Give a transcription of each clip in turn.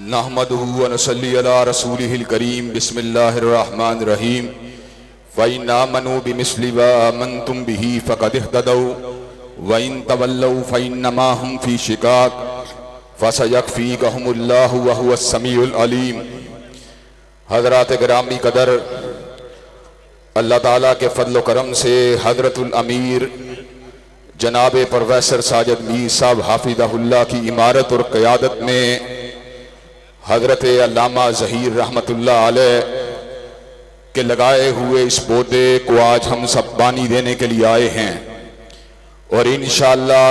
نحمدہ ونصلی علی رسولہ الکریم بسم اللہ الرحمن الرحیم فَإِنْ آمَنُوا بِمِثْلِ مَا آمَنْتُمْ بِهِ فَقَدِ اهْتَدَوْا وَإِنْ تَوَلَّوْا فَإِنَّمَا هُمْ فِي شِقَاقٍ فَسَيَكْفِيكَهُمُ اللَّهُ وَهُوَ السَّمِيعُ الْعَلِيمُ۔ حضرات گرامی قدر، اللہ تعالیٰ کے فضل و کرم سے حضرت الامیر جناب پروفیسر ساجد میر صاحب حافظہ اللہ کی امارت اور قیادت میں حضرت علامہ ظہیر رحمت اللہ علیہ کے لگائے ہوئے اس پودے کو آج ہم سب پانی دینے کے لیے آئے ہیں، اور انشاءاللہ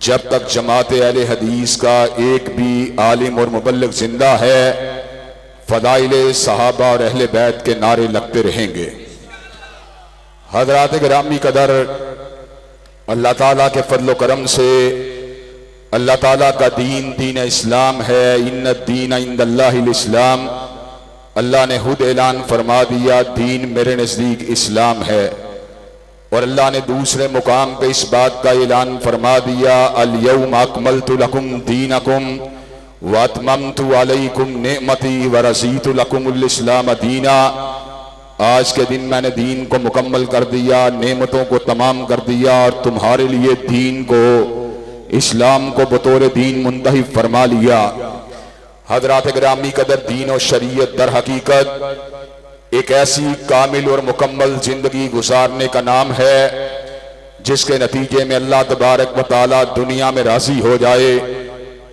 جب تک جماعت اہل حدیث کا ایک بھی عالم اور مبلغ زندہ ہے، فضائل صحابہ اور اہل بیت کے نعرے لگتے رہیں گے۔ حضرات گرامی قدر، اللہ تعالیٰ کے فضل و کرم سے اللہ تعالیٰ کا دین دین اسلام ہے۔ ان الدین عند اللہ الاسلام، اللہ نے خود اعلان فرما دیا دین میرے نزدیک اسلام ہے، اور اللہ نے دوسرے مقام پہ اس بات کا اعلان فرما دیا الیوم اکملت لکم دینکم واتممت علیکم نعمتی ورضیت لکم الاسلام دینا۔ آج کے دن میں نے دین کو مکمل کر دیا، نعمتوں کو تمام کر دیا، اور تمہارے لیے دین کو، اسلام کو بطور دین منتخب فرما لیا۔ حضرات گرامی قدر، دین و شریعت در حقیقت ایک ایسی کامل اور مکمل زندگی گزارنے کا نام ہے جس کے نتیجے میں اللہ تبارک و تعالی دنیا میں راضی ہو جائے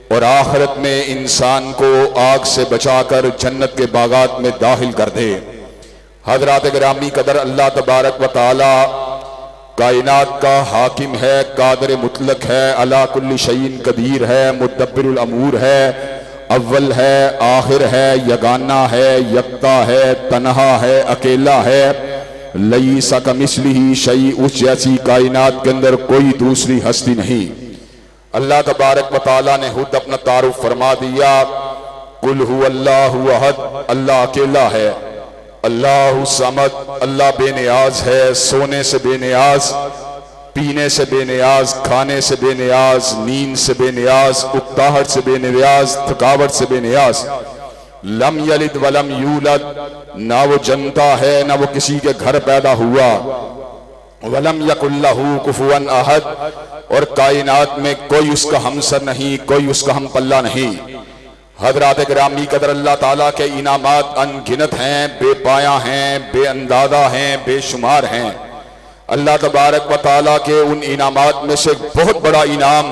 اور آخرت میں انسان کو آگ سے بچا کر جنت کے باغات میں داخل کر دے۔ حضرات گرامی قدر، اللہ تبارک و تعالی کائنات کا حاکم ہے، قادر مطلق ہے، علی کل شیء قدیر ہے، مدبر الامور ہے، اول ہے، آخر ہے، یگانہ ہے، یکتا ہے، تنہا ہے، اکیلا ہے، لیس کمثلہ شیء، اس جیسی کائنات کے اندر کوئی دوسری ہستی نہیں۔ اللہ تبارک و تعالیٰ نے خود اپنا تعارف فرما دیا، قل هو اللہ احد، اللہ اکیلا ہے، اللہ الصمد، اللہ بے نیاز ہے، سونے سے بے نیاز، پینے سے بے نیاز، کھانے سے بے نیاز، نیند سے بے نیاز، اکتاہٹ سے بے نیاز، تھکاوٹ سے بے نیاز، لم یلد ولم یولد، نہ وہ جنتا ہے نہ وہ کسی کے گھر پیدا ہوا، ولم یکن لہ کفوا احد، اور کائنات میں کوئی اس کا ہمسر نہیں، کوئی اس کا ہم پلہ نہیں۔ حضرات گرامی قدر، اللہ تعالیٰ کے انعامات ان گنت ہیں، بے پایہ ہیں، بے اندازہ ہیں، بے شمار ہیں۔ اللہ تبارک و تعالیٰ کے ان انعامات میں سے بہت بڑا انعام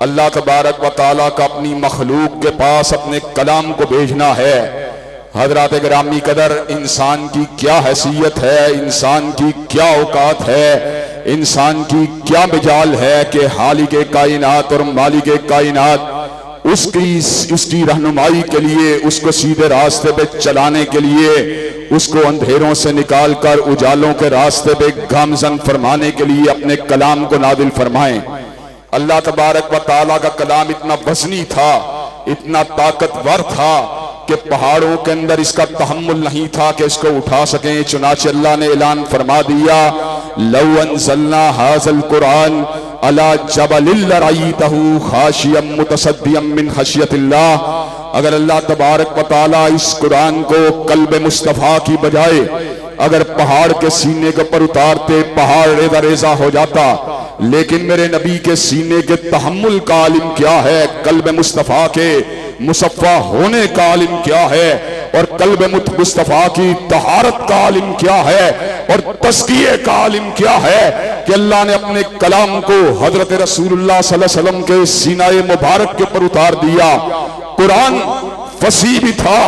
اللہ تبارک و تعالیٰ کا اپنی مخلوق کے پاس اپنے کلام کو بھیجنا ہے۔ حضرات گرامی قدر، انسان کی کیا حیثیت ہے، انسان کی کیا اوقات ہے، انسان کی کیا مجال ہے کہ خالق کائنات اور مالک کائنات اس کی رہنمائی کے لیے، اس کو سیدھے راستے پہ چلانے کے لیے، اس کو اندھیروں سے نکال کر اجالوں کے راستے پہ گامزن فرمانے کے لیے اپنے کلام کو نازل فرمائیں۔ اللہ تبارک و تعالیٰ کا کلام اتنا وزنی تھا، اتنا طاقتور تھا کہ پہاڑوں کے اندر اس کا تحمل نہیں تھا کہ اس کو اٹھا سکیں، چنانچہ اللہ نے اعلان فرما دیا لو انزلنا هذا القرآن علی جبل لرأیتہ خاشعا متصدعا من خشیۃ اللہ۔ اگر اللہ تبارک و تعالیٰ اس قرآن کو قلب مصطفیٰ کی بجائے اگر پہاڑ کے سینے کے پر اتارتے، پہاڑ ریزہ ریزہ ہو جاتا، لیکن میرے نبی کے سینے کے تحمل کا عالم کیا ہے، قلب مصطفیٰ کے مصفح ہونے کا عالم کیا ہے، اور قلب مصطفیٰ کی طہارت کا عالم کیا ہے، اور تزکیے کا عالم کیا ہے کہ اللہ نے اپنے کلام کو حضرت رسول اللہ صلی اللہ علیہ وسلم کے سینہ مبارک کے پر اتار دیا۔ قرآن فصیح بھی تھا،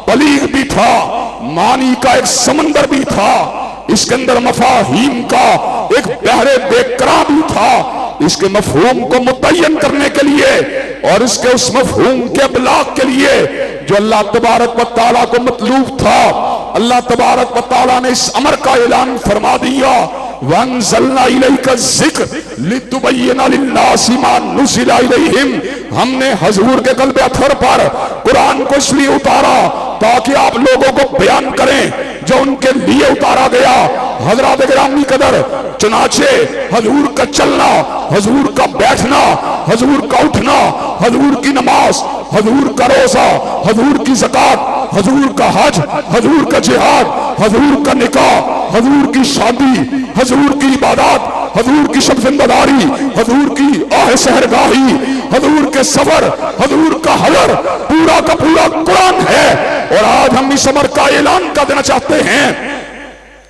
بلیغ بھی تھا، معنی کا ایک سمندر بھی تھا، اس کے اندر مفاہیم کا ایک بحر بے قرار بھی تھا۔ اس کے مفہوم کو متعین کرنے کے لیے اور اس کے اس مفہوم کے ابلاغ کے لیے جو اللہ تبارک و تعالیٰ کو مطلوب تھا، اللہ تبارک و تعالیٰ نے اس امر کا اعلان فرما دیا وَأَنزَلْنَا إِلَيْكَ الذِّكْرَ لِتُبَيِّنَ لِلنَّاسِ مَا نُزِّلَ إِلَيْهِمْ۔ ہم نے حضور کے قلب اطہر پر قرآن کو اس لیے اتارا تاکہ آپ لوگوں کو بیان کریں جو ان کے لیے اتارا گیا۔ حضرات گرامی قدر، چنانچہ حضور کا چلنا، حضور کا بیٹھنا، حضور کا اٹھنا، حضور کی نماز حضور کا روزہ، حضور کی زکات، حضور کا حج، حضور کا جہاد، حضور کا نکاح، حضور کی شادی، حضور کی عبادات، حضور کی شب زندہ-داری، حضور کی آہ سحرگاہی، حضور کے سفر، حضور کا حضر، پورا کا پورا قرآن ہے۔ اور آج ہم اس امر کا اعلان کر دینا چاہتے ہیں،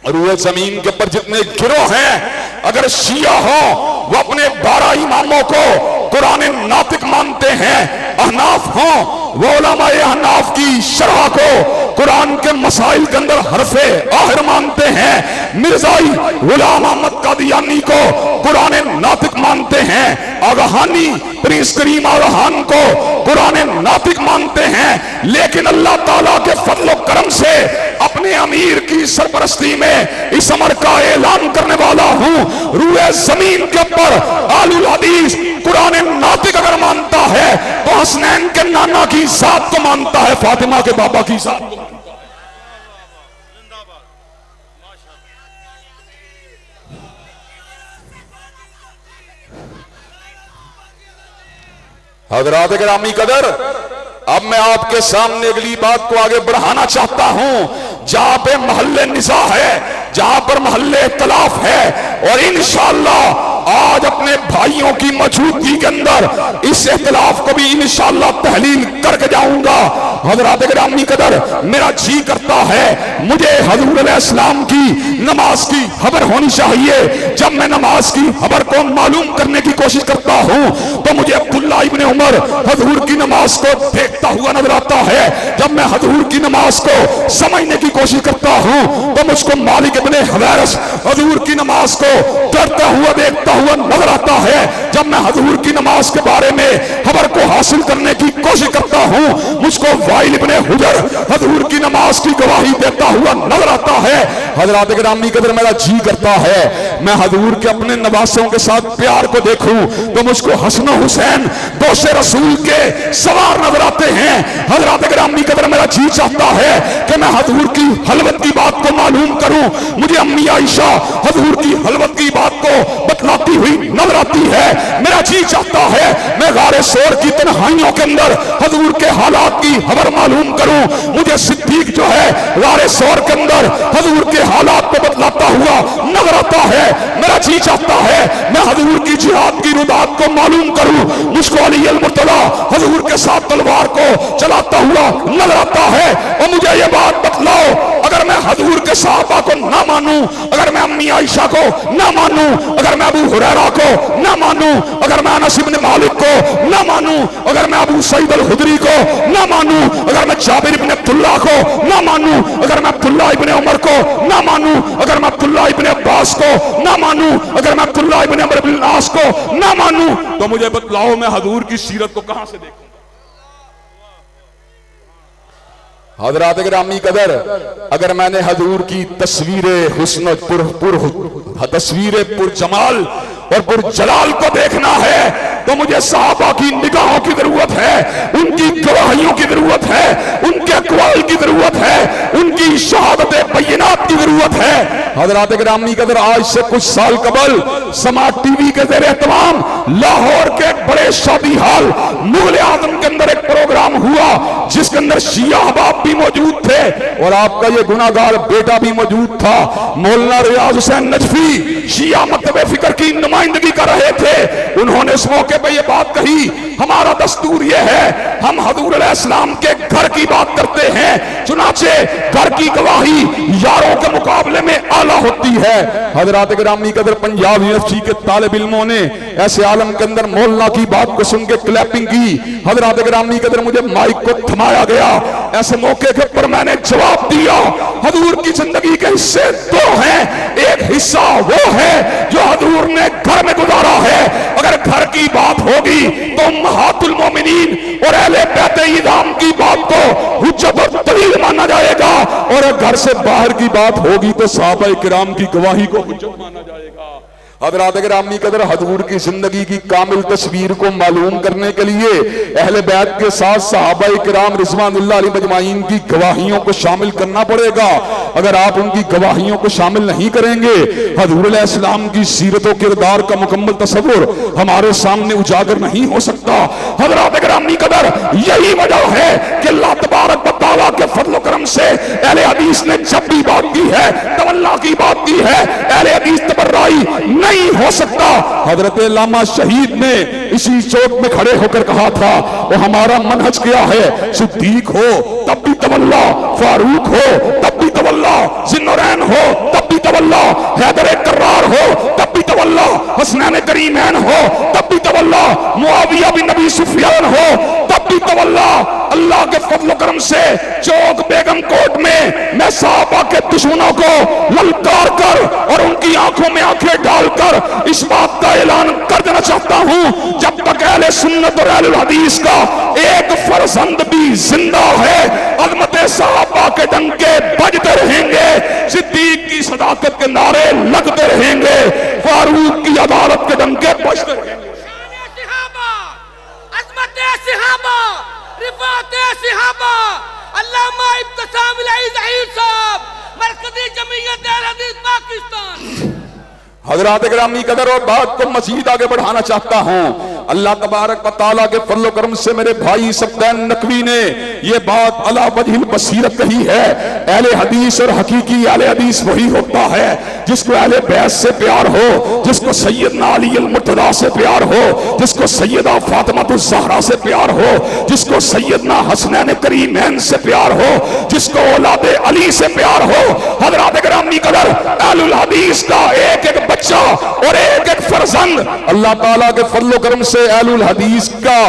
روئے زمین کے پر جتنے گروہ ہیں، اگر شیعہ ہوں وہ اپنے 12 اماموں کو قرآن ناطق مانتے ہیں، احناف ہوں وہ علماء احناف کی شرح کو قرآن کے مسائل کے اندر حرف آخر مانتے ہیں، مرزائی غلام احمد قادیانی کو قرآن ناطق مانتے ہیں، آگاہانی پرنس کریم آگاہان کو قرآن ناطق مانتے ہیں، لیکن اللہ تعالیٰ کے فضل و کرم سے اپنے امیر کی سرپرستی میں اس امر کا اعلان کرنے والا ہوں، روئے زمین کے پر آل الحدیث قرآن ناطق اگر مانتا ہے تو حسنین کے نانا کی ذات کو مانتا ہے، فاطمہ کے بابا کی ذات کو مانتا ہے۔ حضرات گرامی قدر، اب میں آپ کے سامنے اگلی بات کو آگے بڑھانا چاہتا ہوں، جہاں پہ محل نزاع ہے، جہاں پر محل اختلاف ہے، اور انشاءاللہ آج اپنے بھائیوں کی موجودگی کے اندر اس اختلاف کو بھی انشاءاللہ تحلیل کر کے جاؤں گا۔ حضرات گرامی قدر، میرا جی کرتا ہے مجھے حضور علیہ السلام کی نماز کی خبر ہونی چاہیے۔ جب میں نماز کی خبر کو معلوم کرنے کی کوشش کرتا ہوں تو مجھے عبداللہ ابن عمر حضور کی نماز کو دیکھتا ہوا نظر آتا ہے، جب میں حضور کی نماز کو سمجھنے کی کوشش کرتا ہوں تو مجھ کو مالک ابن حویرث حضور کی نماز کو کرتا ہوا دیکھتا ہوا نظر آتا ہے، جب میں حضور کی نماز کے بارے میں خبر کو حاصل کرنے کی کوشش کرتا ہوں مجھ کو وائل ابن حجر حضور کی نماز کی گواہی دیتا ہوا نظر آتا ہے۔ حضرات گرامی قدر، میرا جی کرتا ہے میں حضور کے اپنے نواسوں کے ساتھ پیار کو دیکھوں تو مجھ کو حسن و حسین دوش رسول کے سوار نظر آتے ہیں۔ حضرات گرامی قدر، میرا جی چاہتا ہے کہ میں حضور کی خلوت کی بات کو معلوم کروں، مجھے امی عائشہ حضور کی خلوت کی بات کو بتلاتی ہوئی نظر آتی ہے۔ میرا جی چاہتا ہے میں غار ثور کی تنہائیوں کے اندر حضور کے حالات کی خبر معلوم کروں، مجھے صدیق جو ہے غار ثور کے اندر حضور کے حالات کو بتلاتا ہوا نظر آتا ہے۔ میرا جی چاہتا ہے میں حضور کی جہاد کی ردات کو معلوم کروں، مجھ کو علی المرتضیٰ حضور کے ساتھ تلوار کو چلاتا ہوا نظر آتا ہے۔ اور مجھے یہ بات بتلاؤ، اگر میں حضور کے صحابہ کو نہ مانوں، اگر میں امی عائشہ کو نہ مانوں، اگر میں ابو ہریرہ کو نہ مانوں، اگر میں انس بن مالک کو نہ مانوں، اگر میں ابو سعید الخدری کو نہ مانوں، اگر میں جابر ابن عبداللہ کو نہ مانوں، اگر میں عبداللہ ابن عمر کو نہ مانوں، اگر میں عبداللہ ابن عباس کو نہ مانوں، اگر میں عبداللہ ابن عمر بن العاص کو نہ مانوں، تو مجھے بتلاؤ میں حضور کی سیرت کو کہاں سے دیکھوں؟ حضرات گرامی قدر، اگر میں نے حضور کی تصویر حسن تصویر پر جمال اور پر جلال کو دیکھنا ہے تو مجھے صحابہ کی نگاہوں کی ضرورت ہے، ان کی گواہیوں کی ضرورت ہے، ان کے اقوال کی ضرورت ہے، ان کی شہادت بینات کی ضرورت ہے۔ حضرات گرامی قدر، آج سے کچھ سال قبل سماعت ٹی وی کے زیر اہتمام لاہور کے ایک بڑے شادی حال مغل اعظم کے اندر ایک پروگرام ہوا جس کے اندر شیعہ احباب بھی موجود تھے اور آپ کا یہ گناہگار بیٹا بھی موجود تھا۔ مولانا ریاض حسین نجفی شیعہ مکتب فکر کی نمائندگی کر رہے تھے، انہوں نے اس موقع پہ یہ بات کہی، ہمارا دستور یہ ہے ہم حضور علیہ السلام کے گھر کی بات کرتے ہیں، چنانچہ گھر کی گواہی یاروں کے مقابلے میں اعلیٰ ہوتی ہے۔ حضرات گرامی قدر، پنجاب یونیورسٹی کے طالب علموں نے ایسے عالم کے اندر مولانا کی بات کو سن کے کلیپنگ کی۔ حضرات گرامی قدر، مجھے مائک کو تھمایا گیا، ایسے موقع کے پر میں نے جواب دیا، حضور کی زندگی کے حصے دو ہیں، ایک حصہ وہ ہے جو حضور نے گھر میں گزارا ہے، اگر گھر کی بات ہوگی تو امہات المومنین اور اہل بیت اعظام کی بات کو حجت اور دلیل مانا جائے گا، اور گھر سے باہر کی بات ہوگی تو صحابہ کرام کی گواہی کو حجت مانا جائے گا۔ حضرات گرامی قدر، حضور کی زندگی کی کامل تصویر کو معلوم کرنے کے لیے اہل بیت کے ساتھ صحابہ کرام رضوان اللہ علیہ مجمعین کی گواہیوں کو شامل کرنا پڑے گا۔ اگر آپ ان کی گواہیوں کو شامل نہیں کریں گے، حضور علیہ السلام کی سیرت و کردار کا مکمل تصور ہمارے سامنے اجاگر نہیں ہو سکتا۔ حضرات گرامی قدر یہی وجہ ہے کہ اللہ تبارک و تعالیٰ کے فضل و کرم سے اہل حدیث نے جب بھی بات کی ہے تولا کی بات کی ہے اہل حدیث تبرائی نہیں ہو سکتا. حضرت علامہ شہید نے اسی چوک میں کھڑے ہو کر کہا تھا وہ ہمارا منہج کیا ہے, صدیق ہو تب بھی تولا, فاروق ہو تب بھی تولا, ذوالنورین ہو تب بھی تولا, حیدر کرار ہو تب بھی تولا, حسنین کریمین ہو تب بھی تولا, معاویہ بن ابی سفیان ہو تب بھی تولا. اللہ کے فضل و کرم سے چوک بیگم کوٹ میں میں صحابہ کے دشمنوں کو للکار کر اور ان کی آنکھوں میں آنکھیں ڈال کر اس بات کا اعلان کر دینا چاہتا ہوں, جب تک اہل سنت اور اہل الحدیث کا ایک فرزند بھی زندہ ہے عظمت صحابہ کے ڈنکے بجتے رہیں گے, صدیق کی صداقت کے نعرے لگتے رہیں گے, فاروق کی عدالت کے ڈنکے بجتے رہیں گے. عظمت صحابہ, رفعت صحابہ, علامہ ابتسام العی ظہیر صاحب, مرکزی جمعیت اہل حدیث پاکستان. حضرات گرامی قدر اور بات کو مزید آگے بڑھانا چاہتا ہوں. اللہ تبارک و تعالیٰ کے فضل و کرم سے میرے بھائی سبتین نقوی نے یہ بات علی وجہ البصیرت کہی ہے. اہل حدیث اور حقیقی اہل حدیث وہی ہوتا ہے جس کو اہل بیت سے پیار ہو, جس کو سیدنا علی المرتضیٰ سے پیار ہو, جس کو سیدہ فاطمہ الزہرا سے پیار ہو, جس کو سیدنا حسنین کریمین سے پیار ہو, جس کو اولاد علی سے پیار ہو. حضرات گرامی قدر اہل الحدیث کا ایک ایک بچہ اور ایک ایک فرزند اللہ تعالیٰ کے فضل و کرم سے اہل الحدیث کا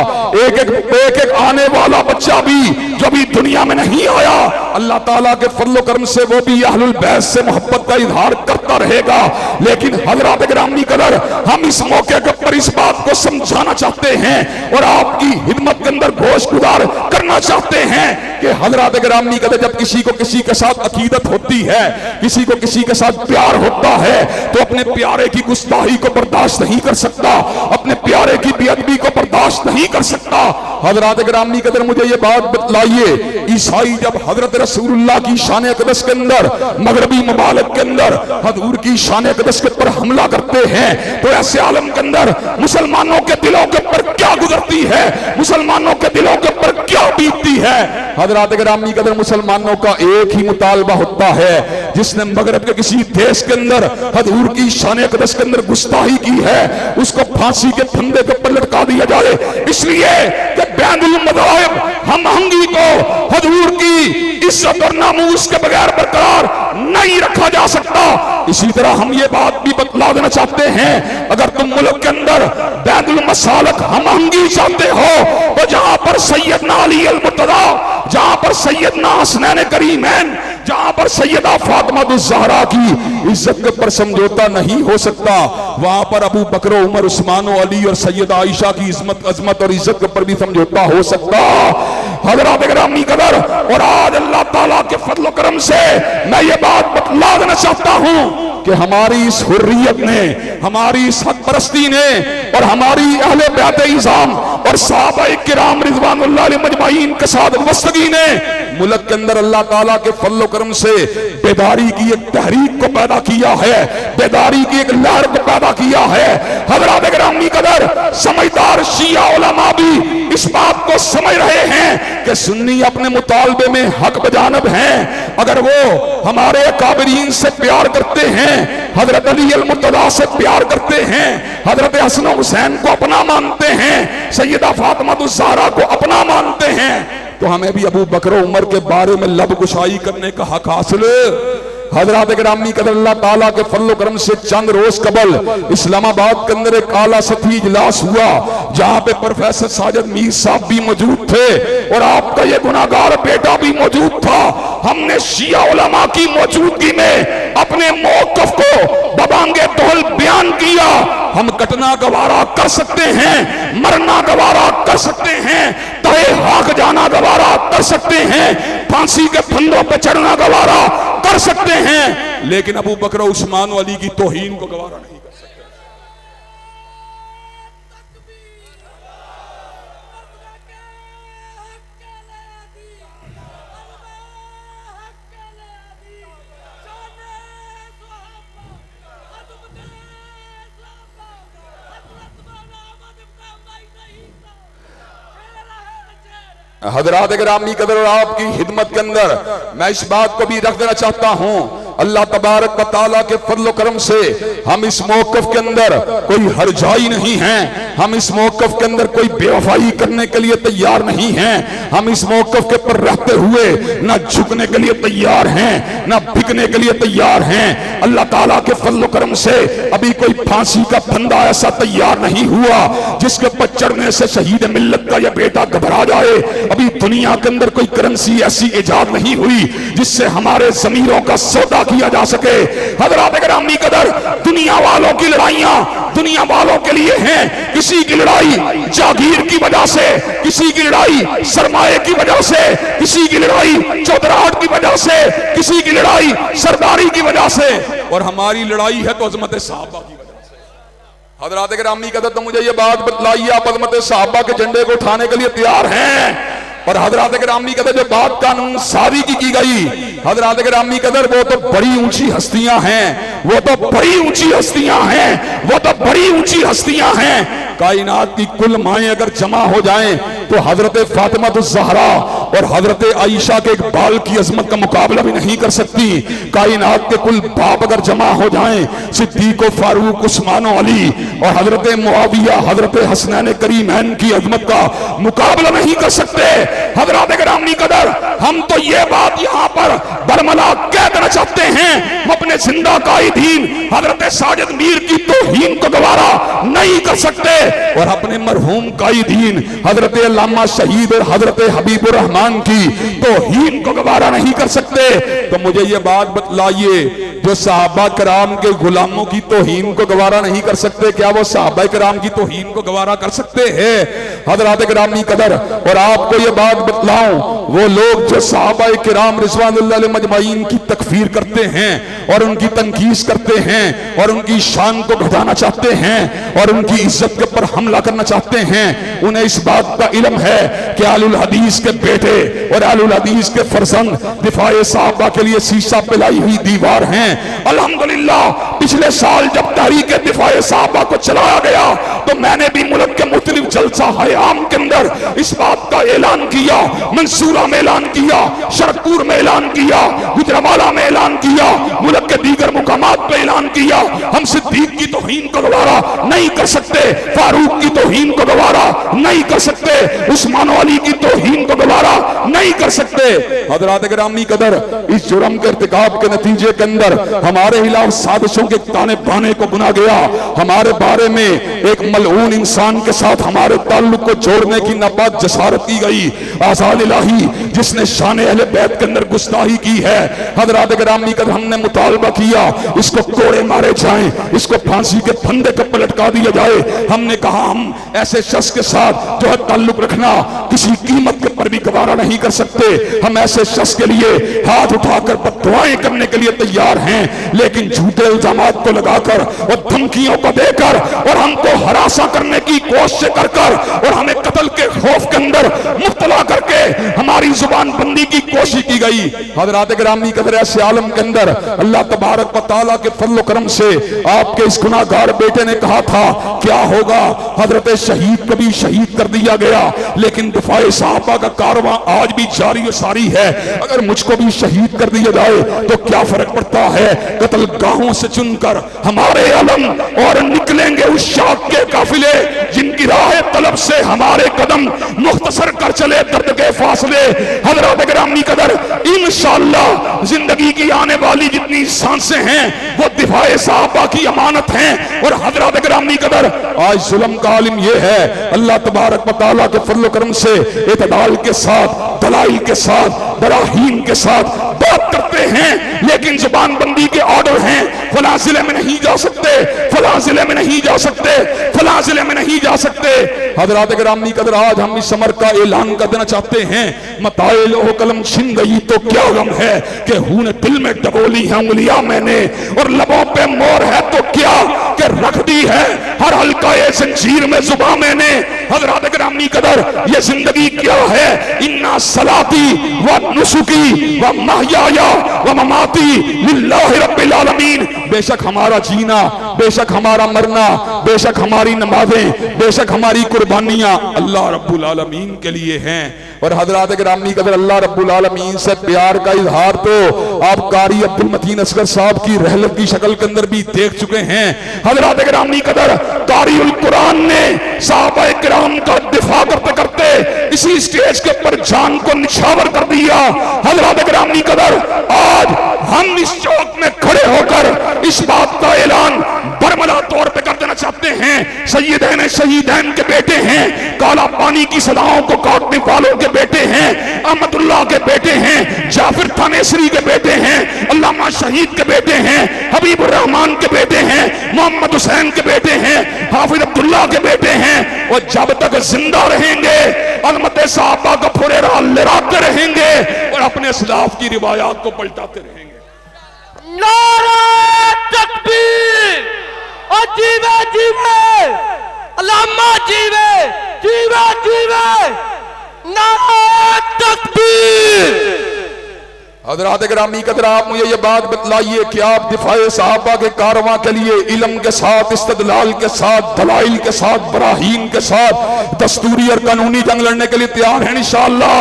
ایک ایک آنے والا بچہ بھی جو بھی دنیا میں نہیں آیا اللہ تعالیٰ کے فضل و کرم سے وہ بھی اہل البیت سے محبت کا اظہار کرتا رہے گا. لیکن حضرات گرامی قدر ہم اس موقع پر اس بات کو سمجھانا چاہتے ہیں اور آپ کی خدمت کے اندر گوش گزار کرنا چاہتے ہیں کہ حضرات گرامی قدر جب کسی کو کسی کے ساتھ عقیدت ہوتی ہے, کسی کو کسی کے ساتھ پیار ہوتا ہے تو اپنے پیارے کی گستاخی کو برداشت نہیں کر سکتا, اپنے پیارے کی بے ادبی کو برداشت نہیں کر سکتا. حضرات گرامی قدر مجھے یہ بات بتلائیے, عیسائی جب حضرت رسول اللہ کی شان اقدس کے اندر مغربی ممالک کے اندر حضور کی شان اقدس کے پر حملہ کرتے ہیں تو ایسے عالم کے اندر مسلمانوں کے دلوں کے پر کیا گزرتی ہے, مسلمانوں کے دلوں کے پر کیا بیتتی ہے. حضرات گرامی قدر مسلمانوں کا ایک ہی مطالبہ ہوتا ہے, جس نے مغرب کے کسی دیش کے اندر حضور کی شان اقدس کے اندر گستاخی کی ہے اس کو پھانسی کے پھندے کے پر لٹکا دیا جائے, اس لیے کہ بین المذاہب ہم آہنگی کو حضور کی عزت اور ناموس کے بغیر برقرار نہیں رکھا جا سکتا. اسی طرح ہم یہ بات بھی بتلا دینا چاہتے ہیں, اگر تم ملک کے اندر بین المسالک ہم آہنگی چاہتے ہو تو جہاں پر سیدنا علی المرتضیٰ, جہاں پر سیدنا حسنین کریمین, جہاں پر سیدہ فاطمہ الزہرا کی عزت کے پر سمجھوتا نہیں ہو سکتا, وہاں پر ابو بکر و عمر عثمان و علی اور سیدہ عائشہ کی عظمت اور عزت کے پر بھی سمجھوتا ہو سکتا. حضرات گرامی قدر اور آج اللہ تعالیٰ کے فضل و کرم سے میں یہ بات بتلا دینا چاہتا ہوں کہ ہماری اس حریت نے, ہماری اس حق پرستی نے اور ہماری اہل بیت اعظام اور صحابہ کرام رضوان اللہ علیہ مجمعین کے ساتھ وابستگی نے ملک کے اندر اللہ تعالیٰ کے فضل و کرم سے بیداری کی ایک تحریک کو پیدا کیا ہے, بیداری کی ایک لہر کو پیدا کیا ہے. حضرات گرامی قدر سمجھدار شیعہ علماء بھی اس بات کو سمجھ رہے ہیں کہ سنی اپنے مطالبے میں حق بجانب ہیں. اگر وہ ہمارے اکابرین سے پیار کرتے ہیں, حضرت علی المرتضیٰ سے پیار کرتے ہیں, حضرت حسن و حسین کو اپنا مانتے ہیں, سیدہ فاطمہ الزہرا کو اپنا مانتے ہیں, تو ہمیں بھی ابو بکر و عمر کے بارے میں لب گشائی کرنے کا حق حاصل ہے. حضرات گرامی قدر اللہ تعالیٰ کے فضل و کرم سے چند روز قبل اسلام آباد کے اندر ایک اعلیٰ سطحی اجلاس ہوا جہاں پہ پروفیسر ساجد میر صاحب بھی موجود تھے اور آپ کا یہ گناہگار بیٹا بھی موجود تھا. ہم نے شیعہ علماء کی موجودگی میں اپنے موقف کو ببانگے دہل بیان کیا. ہم کٹنا گوارا کر سکتے ہیں, مرنا گوارا کر سکتے ہیں, تہے ہاک جانا گوارا کر سکتے ہیں, پھانسی کے پھندوں پہ چڑھنا گوارا کر سکتے ہیں, لیکن ابو بکر و عثمان و علی کی توہین کو گوارا نہیں کر سکتے. حضرات گرامی قدر اور آپ کی خدمت کے اندر میں اس بات کو بھی رکھ دینا چاہتا ہوں، اللہ تبارک و تعالیٰ کے فضل و کرم سے ہم اس موقف کے اندر کوئی ہرجائی نہیں ہیں، ہم اس موقف کے اندر کوئی بے وفائی کرنے کے لیے تیار نہیں ہیں، ہم اس موقف کے پر رہتے ہوئے نہ جھکنے کے لیے تیار ہیں نہ بکنے کے لیے تیار ہیں۔ اللہ تعالیٰ کے فضل و کرم سے ابھی کوئی پھانسی کا بندہ ایسا تیار نہیں ہوا جس کے پر چڑھنے سے شہید ملت کا یہ بیٹا گھبرا جائے۔ ابھی دنیا کے اندر کوئی کرنسی ایسی ایجاد نہیں ہوئی جس سے ہمارے ضمیروں کا سودا کیا جا سکے۔ حضرات گرامی قدر، دنیا والوں کی لڑائیاں دنیا والوں کے لیے ہیں، کسی کی لڑائی جاگیر کی وجہ سے، کسی کی لڑائی سرمایہ کی وجہ سے، کسی کی لڑائی چودراہٹ کی وجہ سے، کسی کی لڑائی سرداری کی وجہ سے، اور ہماری لڑائی ہے تو عظمت صحابہ کی وجہ سے۔ حضرات گرامی قدر، تو مجھے یہ بات بتلائیے، آپ عظمت صحابہ کے جھنڈے کو اٹھانے کے لیے تیار ہیں؟ اور حضرات گرامی قدر، جو بات قانون سازی کی گئی، حضرات گرامی قدر، وہ تو بڑی اونچی ہستیاں ہیں، وہ تو بڑی اونچی ہستیاں ہیں، وہ تو بڑی اونچی ہستیاں ہیں۔ کائنات کی کل مائیں اگر جمع ہو جائیں تو حضرت فاطمہ الزہرا اور حضرت عائشہ کے اقبال کی عظمت کا مقابلہ بھی نہیں کر سکتی۔ کائنات کے کل باپ اگر جمع ہو جائیں، صدیق و فاروق، عثمان و علی اور حضرت معاویہ، حضرت حسنین کریمین کی عظمت کا مقابلہ نہیں کر سکتے۔ حضرات گرامی قدر، ہم تو یہ بات یہاں پر برملا کہہ دینا چاہتے ہیں، ہم اپنے زندہ قائدین حضرت ساجد میر کی توہین کو گوارا نہیں کر سکتے، اور اپنے مرحوم قائدین حضرت علامہ شہید اور حضرت حبیب الرحمن کی توہین کو گوارا نہیں کر سکتے۔ تو مجھے یہ بات بتلائیے، جو صحابہ کرام کے غلاموں کی توہین کو گوارا نہیں کر سکتے، کیا وہ صحابہ کرام کی توہین کو گوارا کر سکتے ہیں؟ حضرات گرامی قدر، اور آپ کو یہ بات بتلاؤں، وہ لوگ جو صحابہ کرام رضوان اللہ علیہ مجمعین کی تکفیر کرتے ہیں اور ان کی تنقیص کرتے ہیں اور ان کی شان کو گھٹانا چاہتے ہیں اور ان کی عزت کے پر حملہ کرنا چاہتے ہیں، انہیں اس بات کا علم ہے کہ اہل الحدیث کے بیٹے اور اہل الحدیث کے فرزند دفاع صحابہ کے لیے سیسہ پلائی ہوئی دیوار ہیں۔ الحمدللہ پچھلے سال جب تحریک دفاع صحابہ کو چلایا گیا تو میں نے بھی ملک کے مختلف جلسہ عام کے اندر اس بات کا اعلان کیا، منصورہ میں اعلان کیا، شرکپور میں اعلان کیا، گجرانوالہ میں اعلان کیا، ملک کے دیگر مقامات پہ اعلان کیا، ہم صدیق کی توہین کو گوارا نہیں کر سکتے، فاروق کی توہین کو گوارا نہیں کر سکتے، عثمان و علی کی توہین کو گوارا نہیں کر سکتے۔ حضرات گرامی قدر، اس جرم کے ارتکاب کے نتیجے کے اندر ہمارے خلاف سازشوں کے تانے بانے کو بنا گیا، ہمارے بارے میں ایک ملعون انسان کے ساتھ ہمارے تعلق کو جوڑنے کی ناپاک جسارت کی گئی، آزاد الہی جس نے شان اہل بیت کے اندر گستاخی کی ہے۔ حضرات گرامی قدر، ہم نے مطالبہ کیا اس کو کوڑے مارے جائیں، اس کو پھانسی کے پھندے پر لٹکا دیا جائے۔ ہم نے کہا ہم ایسے شخص کے ساتھ جو ہے تعلق رکھنا کسی قیمت کے پر بھی گوارا نہیں کر سکتے، ہم ایسے شخص کے لیے ہاتھ اٹھا کر دعائیں کرنے کے لیے تیار ہیں، لیکن جھوٹے الزامات کو لگا کر اور دھمکیوں کو دے کر اور ہم کو ہراساں کرنے کی کوشش کر کر اور ہمیں قتل کے خوف کے اندر مبتلا کر کے ہماری زبان بندی کی کوشش کی گئی۔ حضرات گرامی قدر، ایسے عالم کے اندر اللہ تبارک و تعالیٰ کے فضل و کرم سے آپ کے اس گناہگار بیٹے نے کہا تھا کیا ہوگا، حضرت شہید کو بھی شہید کر دیا گیا، لیکن دفاع صحابہ کا کارواں آج بھی جاری و ساری ہے۔ اگر مجھ کو بھی شہید کر دیا جائے تو کیا فرق پڑتا ہے، قتل گاہوں سے چن کر ہمارے علم اور نکلیں گے اس شاق کے قافلے جن کی راہ طلب سے ہمارے قدم مختصر کر چلے درد کے فاصلے۔ حضرات گرامی قدر، انشاءاللہ زندگی کی آنے والی جتنی سانسیں ہیں وہ دفاع صحابہ کی امانت ہیں۔ اور حضرات گرامی قدر، آج ظلم کا عالم یہ ہے، اللہ تبارک و تعالیٰ کے فضل و کرم سے اعتدال کے ساتھ، دلائل کے ساتھ، براہین کے ساتھ بات کرتے ہیں، لیکن زبان بندی کے آرڈر ہیں، فلاں ضلع میں نہیں جا سکتے، فلاں ضلع میں نہیں جا سکتے، فلاں ضلع میں نہیں جا سکتے۔ حضرات گرامی قدر، آج ہم اس امر کا اعلان کر دینا چاہتے ہیں، متائے لوح قلم چھن گئی تو کیا غم ہے کہ خون دل میں ڈبولی ہیں انگلیاں میں نے، اور لبوں پہ مور ہے تو کیا کہ رکھ دی ہے ہر حلقہ زنجیر میں زباں میں نے۔ حضرات گرامی قدر، یہ زندگی کیا ہے، انا صلاتی و نسکی و محیایا و مماتی للہ رب العالمین۔ بے شک ہمارا جینا، بے شک ہمارا مرنا، بے شک ہماری نمازیں، بے شک ہماری قربانیاں اللہ رب العالمین کے لیے ہیں۔ اور حضرات گرامی قدر اللہ رب العالمین سے پیار کا اظہار تو آپ قاری عبد المتین اصغر صاحب کی رحلت کی شکل کے اندر بھی دیکھ چکے ہیں۔ حضرات گرامی قدر قاری القرآن نے صحابہ کرام کا دفاع کرتے کرتے اسی اسٹیج کے پر جان کو نچھاور کر دیا۔ حضرات گرامی قدر آج ہم اس چوک میں کھڑے ہو کر اس بات کا اعلان برملا طور پہ کر دینا چاہتے ہیں، سیدین شہیدین کے بیٹے ہیں، کالا پانی کی صداؤں کو کاٹنے والوں کے بیٹے ہیں، احمد اللہ کے بیٹے ہیں، جعفر تھانیسری کے بیٹے ہیں، علامہ شہید کے بیٹے ہیں، حبیب الرحمان کے بیٹے ہیں، محمد حسین کے بیٹے ہیں، حافظ عبداللہ کے بیٹے ہیں۔ اور جب تک زندہ رہیں گے عظمت صحابہ کا پھریرا لہراتے رہیں گے اور اپنے اسلاف کی روایات کو پلٹاتے رہیں گے۔ نعرہ تکبیر اور جیوے جیوے علامہ جیوے جیوے جیوے نعرہ تکبیر۔ حضرات گرامی قدر آپ مجھے یہ بات بتلائیے کہ آپ دفاع صحابہ کے کارواں کے لیے علم کے ساتھ، استدلال کے ساتھ، دلائل کے ساتھ، براہین کے ساتھ دستوری اور قانونی جنگ لڑنے کے لیے تیار ہیں انشاءاللہ؟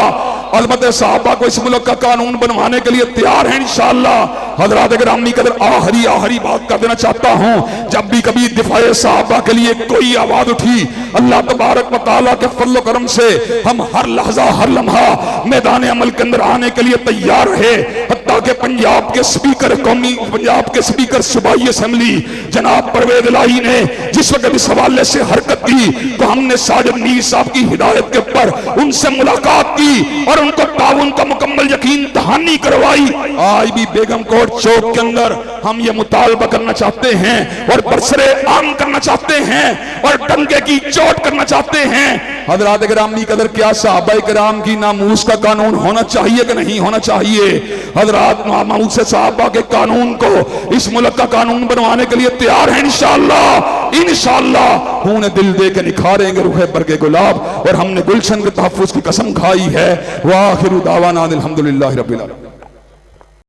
عظمت صحابہ کو اس ملک کا قانون بنوانے کے لیے تیار ہیں انشاءاللہ؟ حضرات گرامی قدر آخری بات کر دینا چاہتا ہوں، جب بھی کبھی دفاع صحابہ کے لیے کوئی آواز اٹھی، اللہ تبارک و تعالیٰ کے فضل و کرم سے ہم ہر لحظہ ہر لمحہ میدان عمل کے اندر آنے کے لیے تیار رہے۔ حتیٰ کہ پنجاب کے سپیکر پنجاب کے سپیکر صوبائی اسمبلی جناب پرویز الہی نے جس وقت اس حوالے سے حرکت کی تو ہم نے ساجد میر صاحب کی ہدایت کے اوپر ان سے ملاقات کی اور ان کو تعاون کا مکمل یقین دہانی کروائی۔ آج بھی بیگم کوٹ چوک کے اندر ہم یہ مطالبہ کرنا چاہتے ہیں اور برسر عام کرنا چاہتے ہیں اور ڈنکے کی چوٹ کرنا چاہتے ہیں۔ حضرات گرامی قدر کیا صحابہ کرام کی ناموس کا قانون ہونا چاہیے کہ نہیں ہونا چاہیے؟ حضرات ناموس صحابہ کے قانون کو اس ملک کا قانون بنوانے کے لیے تیار ہیں انشاءاللہ خون دل دے کے نکھاریں گے روح برگ گلاب، اور ہم نے گلشن کے تحفظ کی قسم کھائی ہے۔ وآخر دعوانا الحمدللہ رب العالمین۔